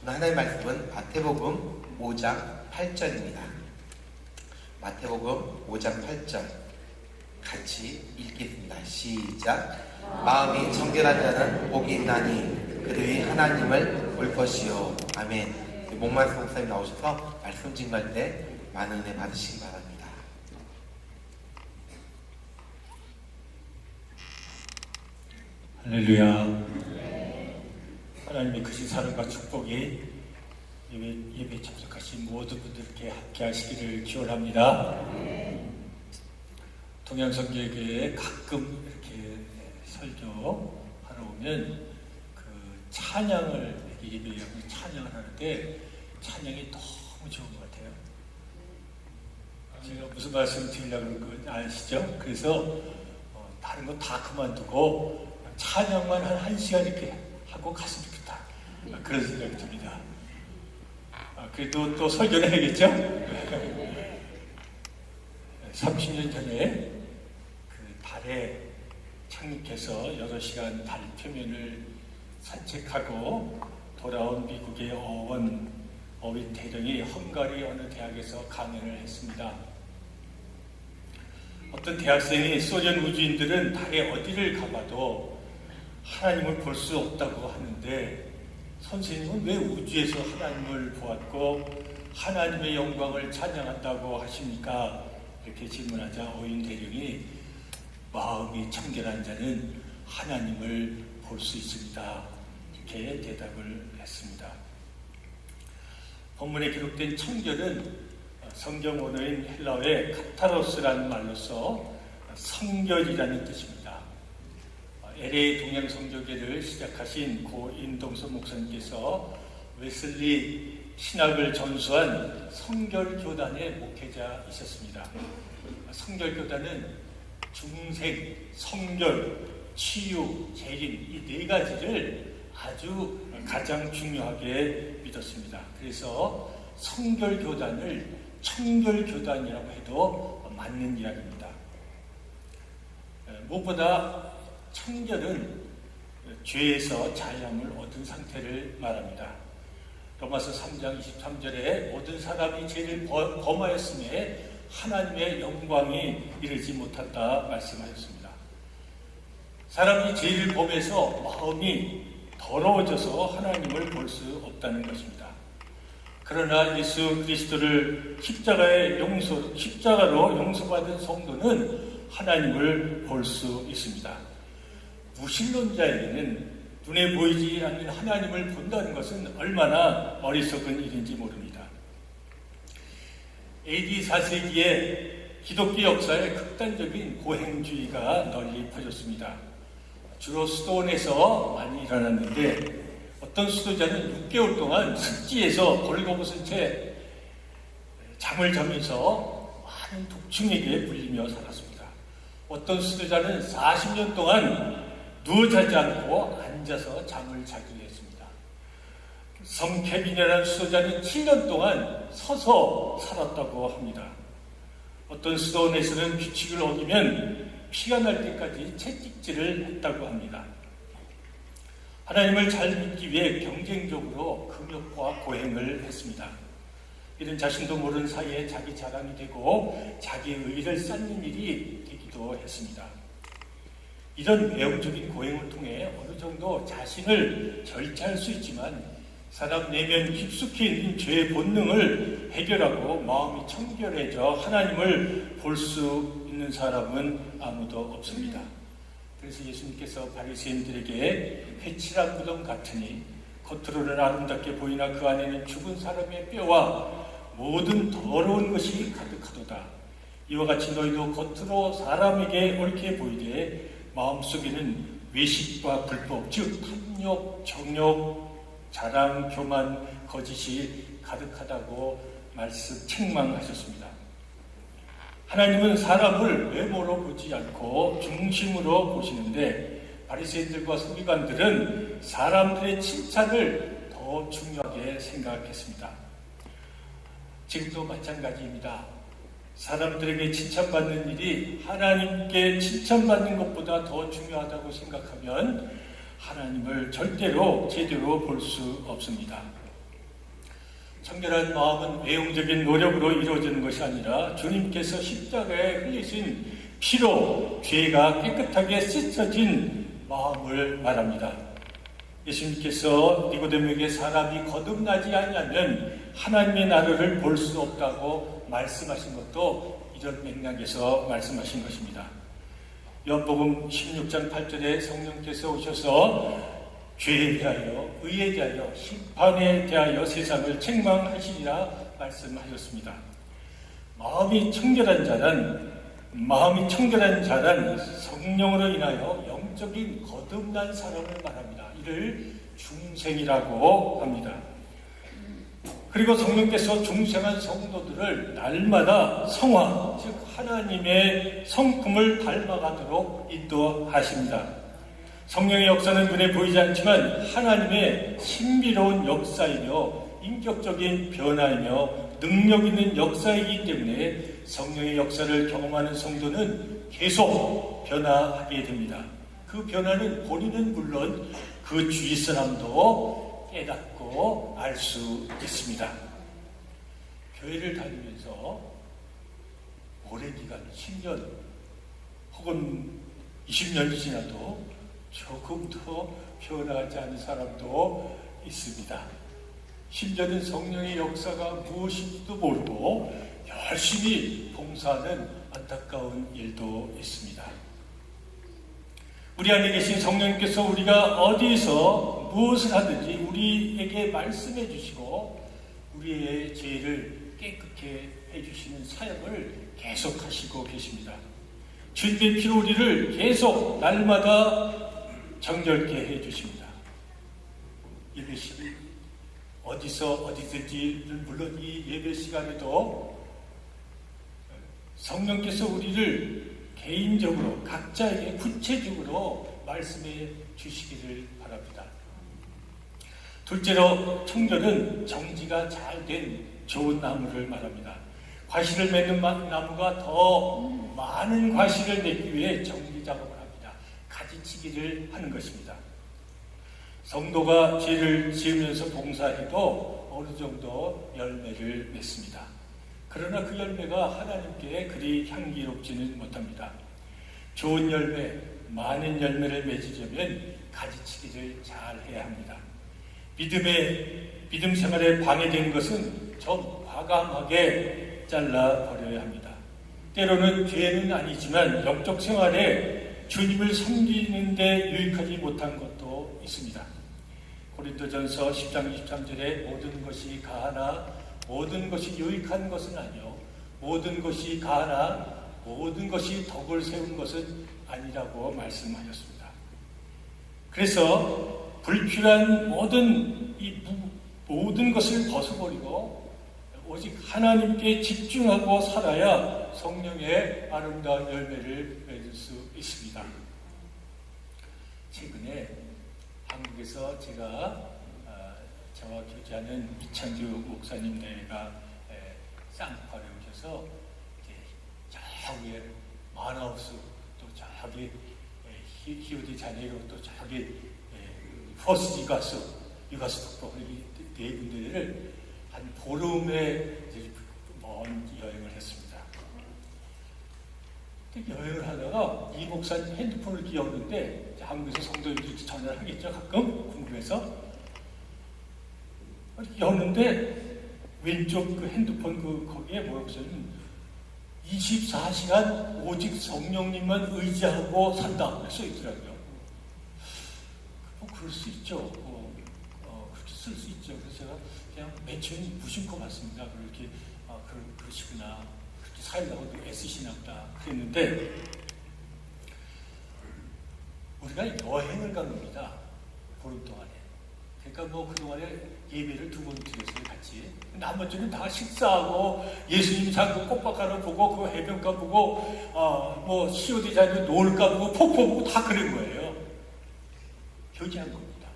오늘 하나님의 말씀은 마태복음 5장 8절입니다. 마태복음 5장 8절 같이 읽겠습니다. 시작. 마음이 청결한 자는 복이 있나니 그들이 하나님을 볼 것이요. 아멘. 목말씀 목사님 나오셔서 말씀 증거할 때 많은 은혜 받으시기 바랍니다. 할렐루야. 하나님의 크신 사랑과 축복이 예배에 참석하신 모든 분들께 함께 하시기를 기원합니다. 동양성교회에 가끔 이렇게 설교하러 오면 그 찬양을 예배하고 찬양을 하는데 찬양이 너무 좋은 것 같아요. 제가 무슨 말씀 드리려고 그런 거 아시죠? 그래서 다른 거 다 그만두고 찬양만 한 1시간 이렇게 하고 갔으면 좋겠다. 그런 생각이 듭니다. 그래도 또 설교를 해야겠죠? 30년 전에 그 달에 착륙해서 6시간 달 표면을 산책하고 돌아온 미국의 어윈 대령이 헝가리 어느 대학에서 강연을 했습니다. 어떤 대학생이 소련 우주인들은 달에 어디를 가봐도 하나님을 볼 수 없다고 하는데 선생님은 왜 우주에서 하나님을 보았고 하나님의 영광을 찬양한다고 하십니까? 이렇게 질문하자 어윈 대령이 마음이 청결한 자는 하나님을 볼 수 있습니다. 이렇게 대답을 했습니다. 본문에 기록된 청결은 성경 언어인 헬라어의 카타로스라는 말로서 성결이라는 뜻입니다. LA 동양성교계를 시작하신 고 임동선 목사님께서 웨슬리 신학을 전수한 성결교단의 목회자이셨습니다. 성결교단은 중생, 성결, 치유, 재림 이 네 가지를 아주 가장 중요하게 믿었습니다. 그래서 성결교단을 청결교단이라고 해도 맞는 이야기입니다. 무엇보다 청결은 죄에서 자유함을 얻은 상태를 말합니다. 로마서 3장 23절에 모든 사람이 죄를 범하였음에 하나님의 영광이 이르지 못한다 말씀하셨습니다. 사람이 죄를 범해서 마음이 더러워져서 하나님을 볼 수 없다는 것입니다. 그러나 예수 그리스도를 십자가로 용서받은 성도는 하나님을 볼 수 있습니다. 무신론자에게는 눈에 보이지 않는 하나님을 본다는 것은 얼마나 어리석은 일인지 모릅니다. AD 4세기에 기독교 역사에 극단적인 고행주의가 널리 퍼졌습니다. 주로 수도원에서 많이 일어났는데 어떤 수도자는 6개월 동안 습지에서 벌거벗은 채 잠을 자면서 많은 독충에게 불리며 살았습니다. 어떤 수도자는 40년 동안 누워 자지 않고 앉아서 잠을 자기로 했습니다. 성케빈이라는 수도자는 7년 동안 서서 살았다고 합니다. 어떤 수도원에서는 규칙을 어기면 피가 날 때까지 채찍질을 했다고 합니다. 하나님을 잘 믿기 위해 경쟁적으로 금욕과 고행을 했습니다. 이런 자신도 모르는 사이에 자기 자랑이 되고 자기 의의를 쌓는 일이 되기도 했습니다. 이런 외형적인 고행을 통해 어느 정도 자신을 절제할 수 있지만 사람 내면 깊숙이 있는 죄의 본능을 해결하고 마음이 청결해져 하나님을 볼 수 있는 사람은 아무도 없습니다. 그래서 예수님께서 바리새인들에게 회칠한 무덤 같으니 겉으로는 아름답게 보이나 그 안에는 죽은 사람의 뼈와 모든 더러운 것이 가득하도다. 이와 같이 너희도 겉으로 사람에게 옳게 보이되 마음속에는 외식과 불법, 즉 탐욕, 정욕, 자랑, 교만, 거짓이 가득하다고 책망하셨습니다. 하나님은 사람을 외모로 보지 않고 중심으로 보시는데 바리새인들과 서기관들은 사람들의 칭찬을 더 중요하게 생각했습니다. 지금도 마찬가지입니다. 사람들에게 칭찬받는 일이 하나님께 칭찬받는 것보다 더 중요하다고 생각하면 하나님을 절대로 제대로 볼 수 없습니다. 청결한 마음은 외형적인 노력으로 이루어지는 것이 아니라 주님께서 십자가에 흘리신 피로 죄가 깨끗하게 씻어진 마음을 말합니다. 예수님께서 니고데모에게 사람이 거듭나지 아니하면 하나님의 나라를 볼 수 없다고 말씀하신 것도 이런 맥락에서 말씀하신 것입니다. 요한복음 16장 8절에 성령께서 오셔서 죄에 대하여, 의에 대하여, 심판에 대하여 세상을 책망하시리라 말씀하셨습니다. 마음이 청결한 자는 성령으로 인하여 영적인 거듭난 사람을 말합니다. 이를 중생이라고 합니다. 그리고 성령께서 중생한 성도들을 날마다 성화, 즉 하나님의 성품을 닮아가도록 인도하십니다. 성령의 역사는 눈에 보이지 않지만 하나님의 신비로운 역사이며 인격적인 변화이며 능력 있는 역사이기 때문에 성령의 역사를 경험하는 성도는 계속 변화하게 됩니다. 그 변화는 본인은 물론 그 주위 사람도 깨닫고 알 수 있습니다. 교회를 다니면서 오랜 기간, 10년 혹은 20년이 지나도 조금 더 변하지 않은 사람도 있습니다. 심지어는 성령의 역사가 무엇인지도 모르고 열심히 봉사하는 안타까운 일도 있습니다. 우리 안에 계신 성령님께서 우리가 어디서 무엇을 하든지 우리에게 말씀해 주시고 우리의 죄를 깨끗게 해주시는 사역을 계속 하시고 계십니다. 주님의 피로 우리를 계속 날마다 정결케 해주십니다. 예배 시간 어디서 어디든지는 물론 이 예배 시간에도 성령께서 우리를 개인적으로 각자에게 구체적으로 말씀해 주시기를 바랍니다. 둘째로 청결은 정지가 잘 된 좋은 나무를 말합니다. 과실을 맺는 나무가 더 많은 과실을 맺기 위해 정지 작업을 합니다. 가지치기를 하는 것입니다. 성도가 죄를 지으면서 봉사해도 어느 정도 열매를 맺습니다. 그러나 그 열매가 하나님께 그리 향기롭지는 못합니다. 좋은 열매, 많은 열매를 맺으려면 가지치기를 잘 해야 합니다. 믿음 생활에 방해된 것은 좀 과감하게 잘라버려야 합니다. 때로는 죄는 아니지만 영적 생활에 주님을 섬기는 데 유익하지 못한 것도 있습니다. 고린도전서 10장 23절에 모든 것이 가하나 모든 것이 유익한 것은 아니요 모든 것이 가하나 모든 것이 덕을 세운 것은 아니라고 말씀하셨습니다. 그래서 불필요한 모든 것을 벗어버리고 오직 하나님께 집중하고 살아야 성령의 아름다운 열매를 맺을 수 있습니다. 최근에 한국에서 제가 저와 교제하는 이창규 목사님네가 쌍파에 오셔서 저기 마나우스 또 저기 히오디 자네이로 또 저기 포스 유가스 북부 네 군데를 한 보름의 먼 여행을 했습니다. 여행을 하다가 이 목사님 핸드폰을 끼웠는데 한국에서 성도들이 전화를 하겠죠. 가끔 궁금해서 였는데 왼쪽 그 핸드폰 거기에 뭐라고 써있는 24시간 오직 성령님만 의지하고 산다 그렇게 써있더라고요. 뭐 그럴 수 있죠. 그렇게 쓸 수 있죠. 그래서 제가 그냥 맨 처음에 무심코 봤습니다. 그렇게 그러시구나. 그렇게 살려고 애쓰시나 보다 그랬는데 우리가 여행을 간 겁니다. 보름 동안에. 그러니까 뭐 그동안에 예배를 2번 드렸어요, 같이. 나머지는 다 식사하고 예수님 장그 꽃밭가루 보고 그 해변가 보고 뭐 COD 자리에 노을가 보고 폭포 보고 다 그런 거예요. 교제한 겁니다.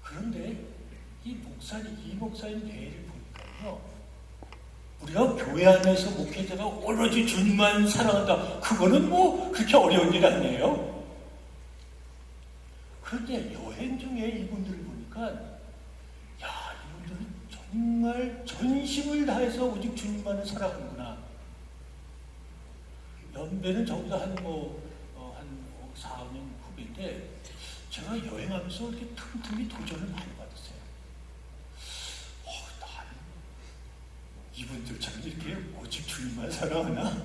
그런데 이 목사님 대회를 보니까요, 우리가 교회 안에서 목회자가 오로지 주님만 사랑한다. 그거는 뭐 그렇게 어려운 일 아니에요. 그런데 여행 중에 이분들을 보니까, 야, 이분들은 정말 전심을 다해서 오직 주님만을 사랑하는구나. 연배는 저보다 한 4, 5년 후배인데 제가 여행하면서 이렇게 틈틈이 도전을 많이 받았어요. 난 이분들처럼 이렇게 오직 주님만 사랑하나?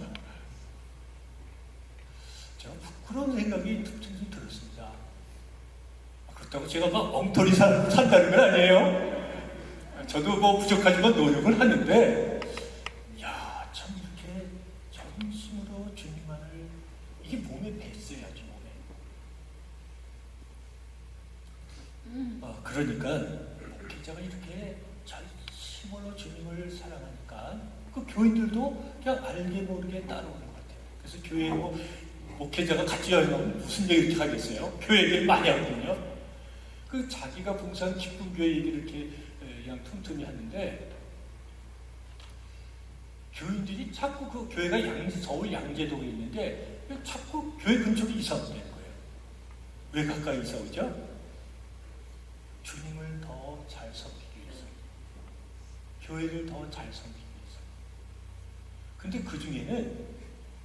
제가 그런 생각이 틈틈이 들었습니다. 그렇다고 제가 막 엉터리 산다는 건 아니에요. 저도 뭐 부족하지만 노력을 하는데, 야, 참 이렇게 전심으로 주님만을, 이게 몸에 뱄어야지, 몸에. 그러니까 목회자가 이렇게 전심으로 주님을 사랑하니까 그 교인들도 그냥 알게 모르게 따라오는 것 같아요. 그래서 교회에 목회자가 같이 여행하면 무슨 얘기 이렇게 하겠어요? 교회 얘기를 많이 하거든요. 그 자기가 봉사한 기쁜 교회 얘기를 이렇게 그냥 틈틈이 하는데, 교인들이 자꾸 그 교회가 서울 양재동에 있는데 자꾸 교회 근처로 이사 오는 거예요. 왜 가까이 이사 오죠? 주님을 더 잘 섬기기 위해서, 교회를 더 잘 섬기기 위해서. 근데 그 중에는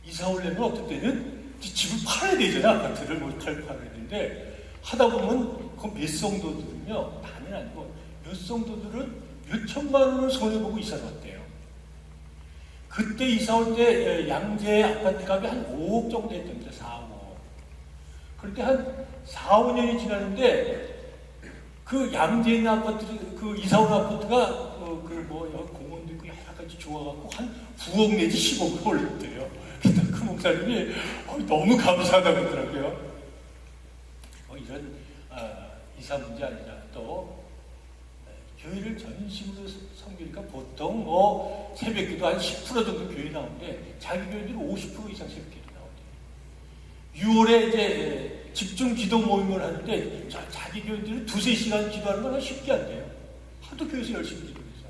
이사 오려면 어떤 때는 집을 팔아야 되잖아. 아파트를 팔아야 되는데, 하다 보면 그 몇 성도들은요, 다는 아니고 몇 성도들은 몇 천만 원을 손해보고 이사를 왔대요. 그때 이사 올 때 양재 아파트 값이 한 5억 정도 했답니다. 4, 5억. 그런데 한 4, 5년이 지났는데 그 양재에 있는 아파트, 그 이사 온 아파트가 공원도 있고 여러 가지 좋아갖고 한 9억 내지 10억을 올렸대요. 그때 그 목사님이 너무 감사하다고 하더라고요. 이런 이사 문제 아니라 또 교회를 전심으로 섬기니까 보통 새벽기도 한 10% 정도 교회 나오는데 자기 교회들은 50% 이상 새벽기도 나온대요. 6월에 이제 집중 기도 모임을 하는데 자기 교회들은 2-3시간 기도하는 건 쉽게 안 돼요. 하도 교회에서 열심히 기도해서.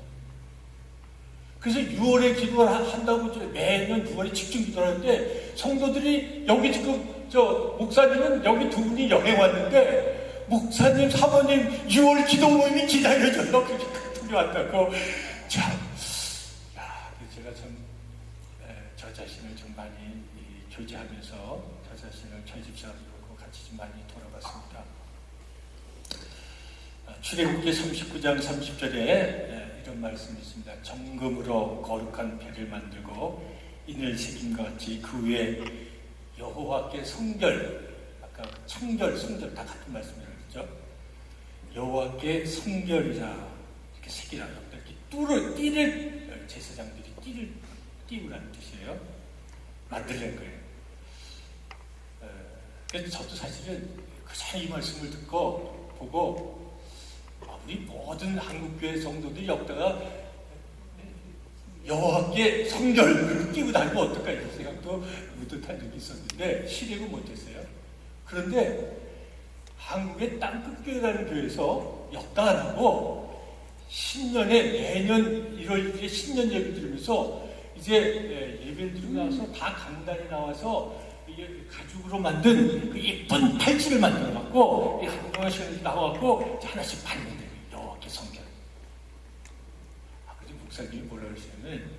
그래서 6월에 기도를 한다고 매년 6월에 집중 기도를 하는데, 성도들이 여기 지금 목사님은 여기 두 분이 여행 왔는데 목사님, 사모님 6월 기도 모임이 기다려져요. 그렇게 큰 둘이 왔다고. 참, 제가 참 저 자신을 좀 많이 교제하면서 저 자신을 저희 집사람들하고 같이 좀 많이 돌아봤습니다. 출애굽기 39장 30절에 이런 말씀이 있습니다. 정금으로 거룩한 배를 만들고 인을 새김과 같이 그 위에 여호와께 성결, 아까 청결, 성결 다 같은 말씀이죠. 여호와께 성결이라 이렇게 새기라고 이렇게 띠를 제사장들이 띠를 띄우라는 뜻이에요. 만들는 거예요. 그래서 저도 사실은 이 말씀을 듣고 보고 우리 모든 한국교회 성도들이 여기다가 여호와께 성결을 끼고 다니면 어떨까 이런 생각도 무듯한 적이 있었는데 실행은 못했어요. 그런데 한국의 땅끝교회라는 교회에서 역당 안 하고 신년에 매년 1월 1일에 신년 예배 드리면서 이제 예배를 드리고 나서 다 강단에 나와서 이게 가죽으로 만든 그 예쁜 팔찌를 만들어 갖고 한국어 시간에 나와갖고 하나씩 받는 거예요. 여호와께 성결. 그래서 목사님이 뭐라 그러시냐면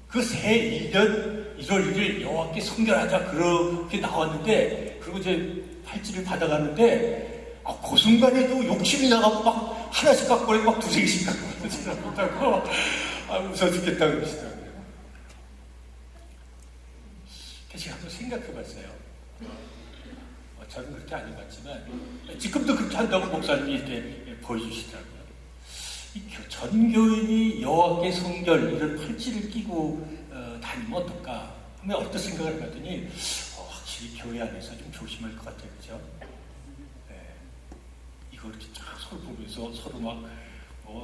그 새 1년 1월 1일 여호와께 성결하자 그렇게 나왔는데, 그리고 이제 팔찌를 받아갔는데 그 순간에도 욕심이 나가고 막 하나씩 갖고 막 2-3개씩 갖고 생각하고 웃어 죽겠다 그러시더라고요. 제가 한번 생각해 봤어요. 저는 그렇게 안 해봤지만 지금도 그렇게 한다고 목사님이 이렇게 보여주시더라고요. 전 교인이 여호와께 성결 이런 팔찌를 끼고 다니면 어떨까 하면 어떤 생각을 해봤더니 확실히 교회 안에서 좀 조심할 것 같아요. 그죠? 이거 이렇게 쫙 서로 보면서 서로 막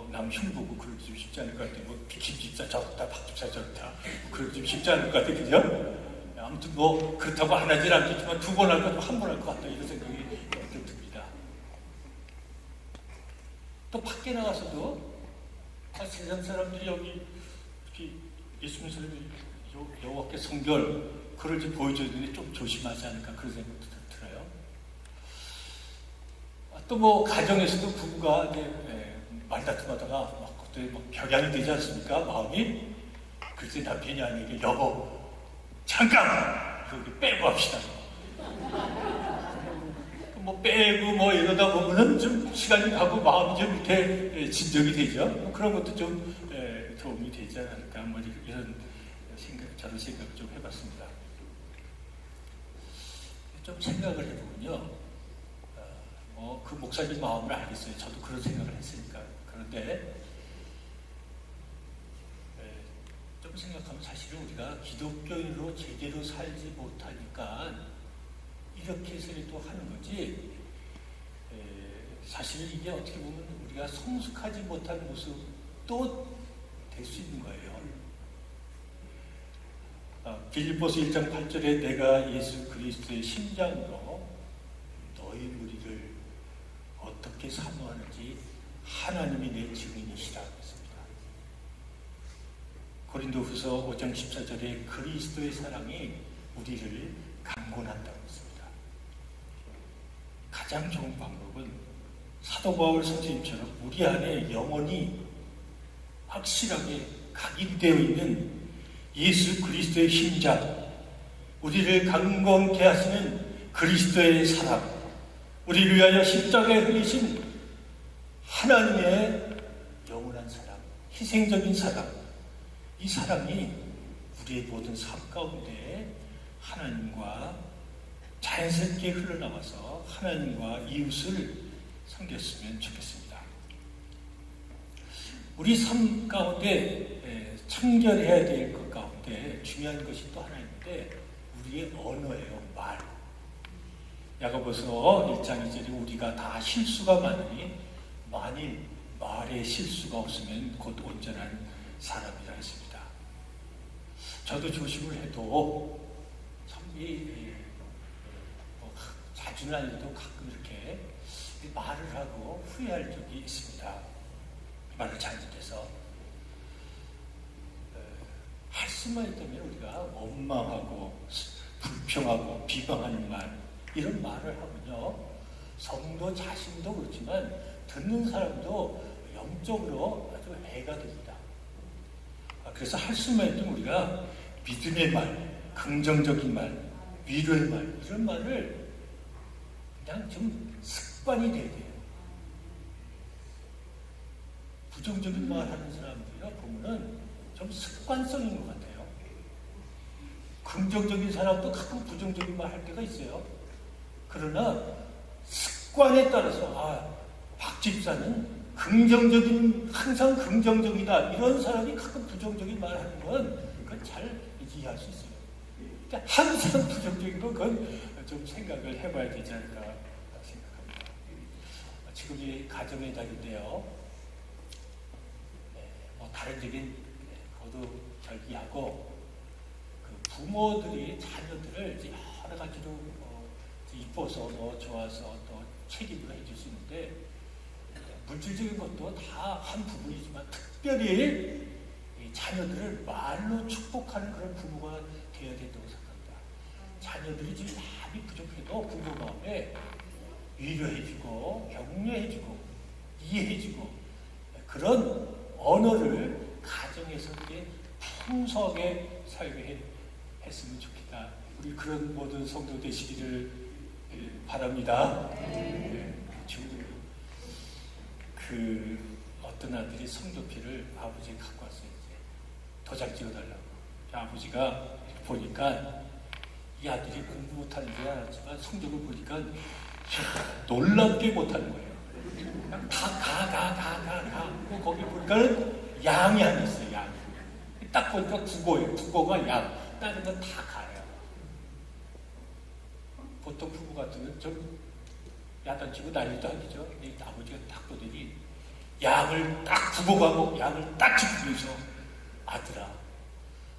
남 흉보고 그러기 좀 쉽지 않을 것 같아요. 김 집사 저렇다, 박 집사 저렇다, 그러기 좀 쉽지 않을 것 같아요. 그죠? 아무튼 그렇다고 안 하진 않겠지만 2번 할 것도 1번 할 것 같다 이런 생각이 좀 듭니다. 또 밖에 나가서도 세상 사람들이 여기 이렇게 예수님 사람이 여호와께 성결 그걸 좀 보여줘야 되는데 좀 조심하지 않을까 그런 생각도 들어요. 또 가정에서도 부부가 이제 말다툼하다가 막 또 막 격양이 되지 않습니까? 마음이. 그때 남편이 아니에게 여보 잠깐 이렇게 빼고 합시다. 뭐 빼고 뭐 이러다 보면은 좀 시간이 가고 마음이 좀 이렇게 진정이 되죠. 뭐 그런 것도 좀 도움이 되지 않을까 뭐 이런 저런 생각을 좀 해봤습니다. 좀 생각을 해보면요. 그 목사님 마음을 알겠어요. 저도 그런 생각을 했으니까. 그런데 좀 생각하면 사실은 우리가 기독교인으로 제대로 살지 못하니까 이렇게 해서라도 하는 거지. 사실은 이게 어떻게 보면 우리가 성숙하지 못한 모습도 될 수 있는 거예요. 빌립보서 1장 8절에 내가 예수 그리스도의 심장으로 너희 무리를 어떻게 사모하는지 하나님이 내 증인이시라 했습니다. 고린도후서 5장 14절에 그리스도의 사랑이 우리를 강권한다고 했습니다. 가장 좋은 방법은 사도 바울 선생님처럼 우리 안에 영원히 확실하게 각인되어 있는 예수 그리스도의 심장, 우리를 강건케 하시는 그리스도의 사랑, 우리를 위하여 십자가에 흘리신 하나님의 영원한 사랑, 희생적인 사랑, 이 사랑이 우리의 모든 삶 가운데 하나님과 자연스럽게 흘러나와서 하나님과 이웃을 섬겼으면 좋겠습니다. 우리 삶 가운데 청결해야 될 것 가운데 중요한 것이 또 하나 있는데 우리의 언어예요. 말. 야고보서 1장 2절에 우리가 다 실수가 많으니 만일 말에 실수가 없으면 곧 온전한 사람이라 했습니다. 저도 조심을 해도 참 자주는 아니어도 가끔 이렇게 말을 하고 후회할 적이 있습니다. 말을 잘못해서 할 수만 있다면 우리가 원망하고 불평하고 비방하는 말 이런 말을 하면요 성도 자신도 그렇지만 듣는 사람도 영적으로 아주 해가 됩니다. 그래서 할 수만 있다면 우리가 믿음의 말, 긍정적인 말, 위로의 말 이런 말을 그냥 좀 습관이 돼야 돼요. 부정적인 말 하는 사람들이라 보면은 좀 습관성인 것 같아요. 긍정적인 사람도 가끔 부정적인 말 할 때가 있어요. 그러나 습관에 따라서 박 집사는 항상 긍정적이다 이런 사람이 가끔 부정적인 말 하는 건 그건 잘 이해할 수 있어요. 그러니까 항상 부정적인 건 그건 좀 생각을 해봐야 되지 않을까 생각합니다. 지금이 가정의 달인데요. 다른 적인 것도 절기하고 그 부모들이 자녀들을 여러 가지로 이뻐서 좋아서 또 책임을 해줄 수 있는데 물질적인 것도 다 한 부분이지만 특별히 이 자녀들을 말로 축복하는 그런 부모가 되어야 된다고 생각합니다. 자녀들이 지금 많이 부족해도 부모 마음에 위로해주고 격려해주고 이해해주고 그런 언어를 가정에서 이렇게 풍성하게 사용했으면 좋겠다. 우리 그런 모든 성도 되시기를 바랍니다. 어떤 아들이 성도피를 아버지가 갖고 왔어요. 도장 찍어달라고. 아버지가 보니까 이 아들이 공부 못하는 줄 알았지만 성적을 보니까 놀랍게 못하는 거예요. 가. 거기 보니까 양이 하나 있어요. 양. 딱 보니까 국어예요. 국어가 양. 다른 건 다 가요. 보통 부부 같으면 좀 야단치고 난리도 아니죠. 근데 아버지가 딱 보더니 양을 딱 국어과목 양을 딱 짚으면서 아들아,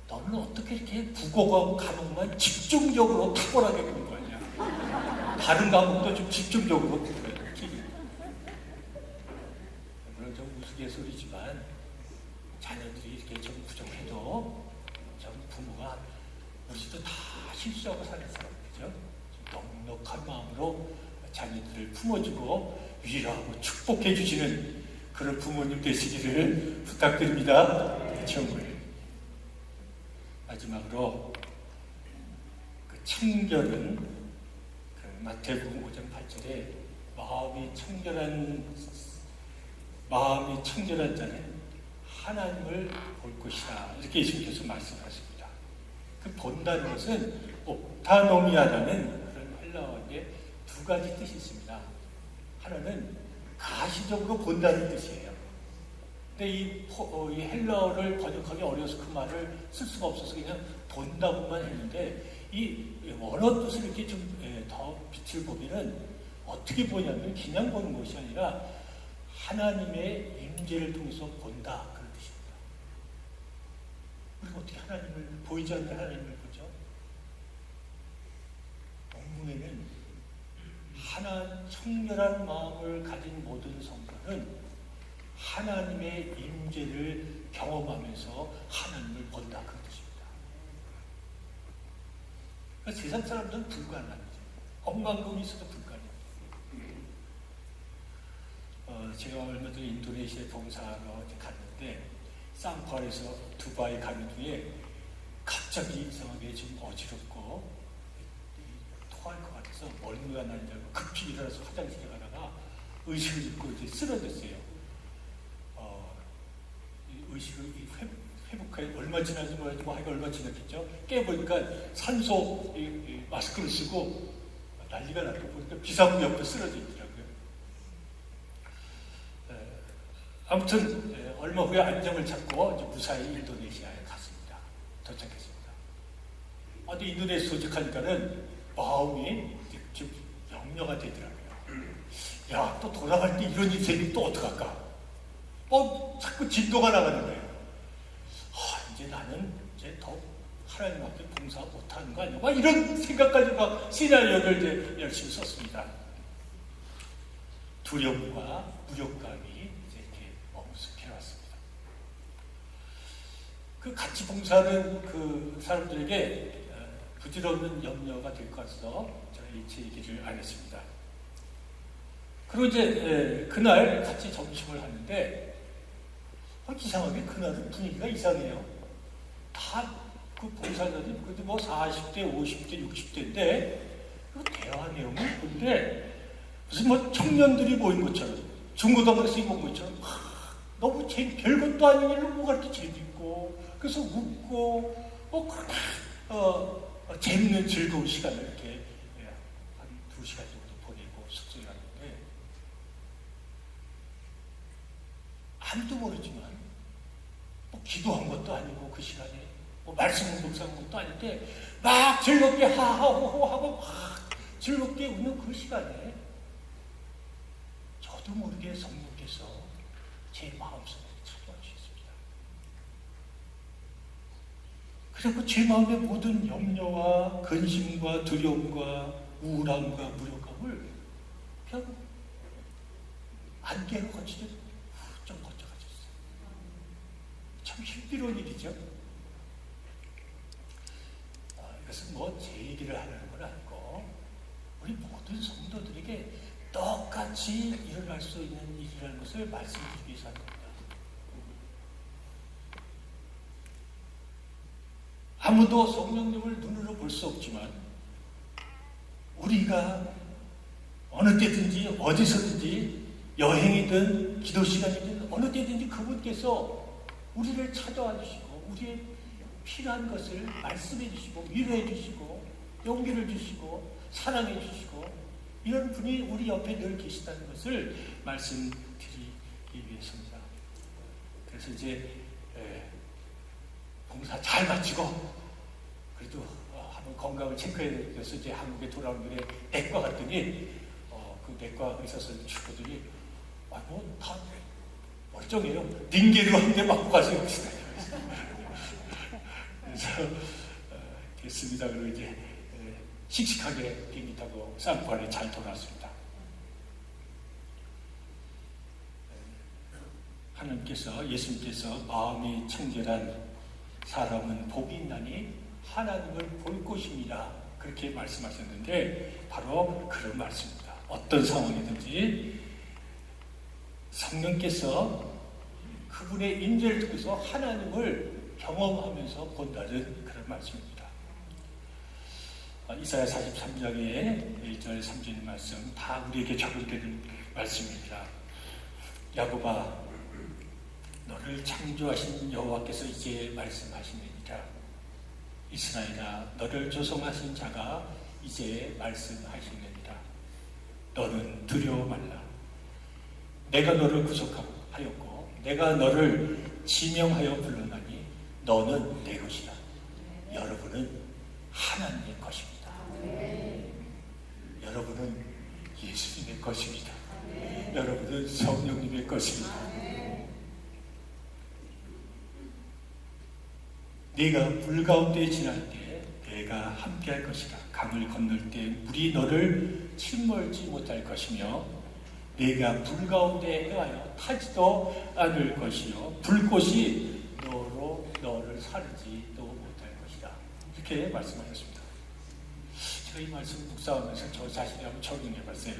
너는 어떻게 이렇게 국어과목 과목만 집중적으로 탁월하게 보는 거 아니야? 다른 과목도 좀 집중적으로 공부해. 물론 좀 우스갯소리지만 자녀들이 이렇게 좀 부족해도 좀 부모가 우리도 다 실수하고 사는 사람이죠. 넉넉한 마음으로 자녀들을 품어주고 위로하고 축복해 주시는 그런 부모님 되시기를 부탁드립니다. 청구를. 마지막으로 그 청결은 그 마태복음 5장 8절에 마음이 청결한 자는 하나님을 볼 것이다. 이렇게 예수님께서 말씀하십니다. 그 본다는 것은 옵타노미아라는 그런 헬라어의 두 가지 뜻이 있습니다. 하나는 가시적으로 본다는 뜻이에요. 근데 이 헬라어를 번역하기 어려워서 그 말을 쓸 수가 없어서 그냥 본다고만 했는데 이 원어 뜻을 이렇게 좀 더 빛을 보면은 어떻게 보냐면 그냥 보는 것이 아니라 하나님의 임재를 통해서 본다 그런 뜻입니다. 우리가 어떻게 하나님을 보이지 않는 하나님을 보죠? 본문에는 청결한 마음을 가진 모든 성도는 하나님의 임재를 경험하면서 하나님을 본다 그런 뜻입니다. 그러니까 세상 사람들은 불가능합니다. 억만금이 있어도 불가능합니다. 제가 얼마 전에 인도네시아 봉사하러 갔는데 쌍파에서 두바이 가는 중에 갑자기 이상하게 좀 어지럽고 토할 것 같아서 멀미가 나는 줄 알고 급히 일어나서 화장실에 가다가 의식을 잃고 이제 쓰러졌어요. 의식을 회복해 얼마 지나지 모르겠고 하여간 얼마 지났겠죠. 깨보니까 산소 마스크를 쓰고 난리가 났고 보니까 비상구 옆에 쓰러져 있더라고요. 아무튼 얼마 후에 안정을 찾고 이제 무사히 인도네시아에 갔습니다. 도착했습니다. 근데 인도네시아 도착하니까는 마음이 좀 염려가 되더라고요. 야, 또 돌아갈 때 이런 일이 생기면 또 어떡할까? 자꾸 진도가 나가는 거예요. 이제 나는 이제 더 하나님 앞에 봉사 못하는 거 아니야? 이런 생각까지 막 시나리오를 이제 열심히 썼습니다. 두려움과 무력감이 이제 이렇게 머무스게 왔습니다. 그 같이 봉사하는 그 사람들에게 부질없는 염려가 될 것 같아서 제가 제 얘기를 안 했습니다. 그리고 이제 그날 같이 점심을 하는데 이상하게 그날은 분위기가 이상해요. 다 그 봉사자들이 그래도 뭐 40대, 50대, 60대인데 대화 내용을 보는데 무슨 뭐 청년들이 모인 것처럼 중고등학생이 모인 것처럼 너무 별것도 아닌 일로 뭐가 이렇게 재밌고 그래서 웃고 재밌는 즐거운 시간을 이렇게 한 2시간 정도 보내고 숙소에 갔는데 아무도 모르지만 기도한 것도 아니고 그 시간에 말씀을 묵상한 것도 아닌데 막 즐겁게 하하호호 하고 막 즐겁게 웃는 그 시간에 저도 모르게 성령께서 제 마음속에 찾아와 주셨습니다. 그리고 제 마음의 모든 염려와 근심과 두려움과 우울함과 무력감을 그냥 안개로 거치듯 좀 거쳐가졌어요. 참 힘들어온 일이죠. 이것은 뭐 제 얘기를 하려는 건 아니고 우리 모든 성도들에게 똑같이 일어날 수 있는 일이라는 것을 말씀드리기 위해서 하는 겁니다. 아무도 성령님을 눈으로 볼 수 없지만 우리가 어느 때든지 어디서든지 여행이든 기도 시간이든 어느 때든지 그분께서 우리를 찾아와 주시고 우리의 필요한 것을 말씀해 주시고 위로해 주시고 용기를 주시고 사랑해 주시고 이런 분이 우리 옆에 늘 계시다는 것을 말씀드리기 위해서입니다. 그래서 이제 봉사 잘 마치고 그래도 한번 건강을 체크해야 돼서 이제 한국에 돌아오는 길에 내과 갔더니 그 내과 의사 선생님 주거들이 다 멀쩡해요. 링게로 한 대 맞고 가세요. 그래서 됐습니다. 그리고 이제 씩씩하게 비행기 타고 쌍파에 잘 돌아왔습니다. 하나님께서 예수님께서 마음이 청결한 사람은 복이 있나니 하나님을 볼 것입니다. 그렇게 말씀하셨는데 바로 그런 말씀입니다. 어떤 상황이든지 성령께서 그분의 임재를 통해서 하나님을 경험하면서 본다는 그런 말씀입니다. 이사야 43장의 1절 3절 말씀 다 우리에게 적용되는 말씀입니다. 야곱아, 너를 창조하신 여호와께서 이제 말씀하시느니라. 이스라엘아, 너를 조성하신 자가 이제 말씀하시느니라. 너는 두려워 말라. 내가 너를 구속하였고 내가 너를 지명하여 불러나니 너는 내 것이다. 여러분은 하나님의 것입니다. 여러분은 예수님의 것입니다. 여러분은 성령님의 것입니다. 네가 물 가운데 지날 때 내가 함께할 것이다. 강을 건널 때 물이 너를 침몰지 못할 것이며 네가 불 가운데 행하여 타지도 않을 것이요 불꽃이 너를 사르지도 못할 것이다. 이렇게 말씀하셨습니다. 제가 이 말씀 묵상하면서 저 자신이 한번 적용해봤어요.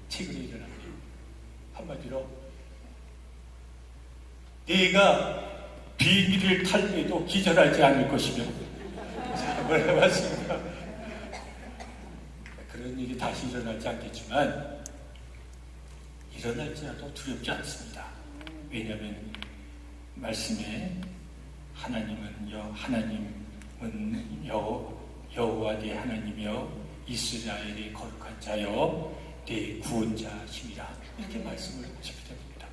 최근에 일어난 일. 한마디로 네가 비행기를 탈 때도 기절하지 않을 것이며 한번 해봤습니다. 그런 일이 다시 일어나지 않겠지만 일어날지라도 두렵지 않습니다. 왜냐하면 말씀에 하나님은 여호와 네 하나님이여 이스라엘의 거룩한 자여 네 구원자심이라 이렇게 말씀을 하시게 됩니다.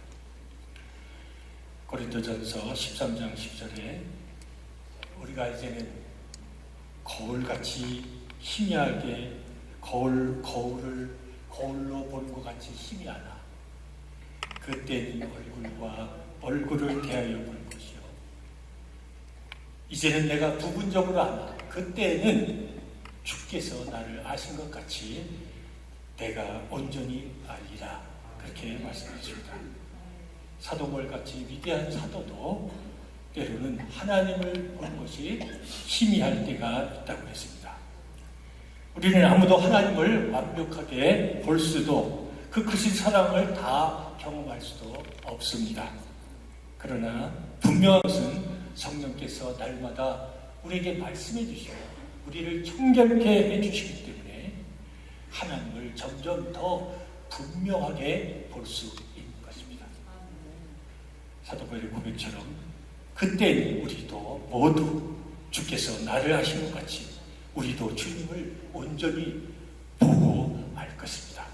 고린도전서 13장 10절에 우리가 이제는 거울같이 희미하게 거울로 보는 것 같이 희미하나 그때는 얼굴을 대하여 볼 것이요 이제는 내가 부분적으로 아나 그때는 주께서 나를 아신 것 같이 내가 온전히 알리라 그렇게 말씀하십니다. 사도벌같이 위대한 사도도 때로는 하나님을 보는 것이 희미할 때가 있다고 했습니다. 우리는 아무도 하나님을 완벽하게 볼 수도 그 크신 사랑을 다 경험할 수도 없습니다. 그러나 분명한 것은 성령께서 날마다 우리에게 말씀해 주시고 우리를 청결케 해주시기 때문에 하나님을 점점 더 분명하게 볼 수 있는 것입니다. 사도바울의 고백처럼 그때 우리도 모두 주께서 나를 아신 것 같이 우리도 주님을 온전히 보고 알 것입니다.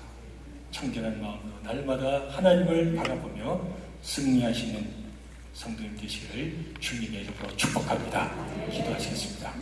청결한 마음으로 날마다 하나님을 바라보며 승리하시는 성도님 되시기를 주님의 이름으로 축복합니다. 기도하시겠습니다.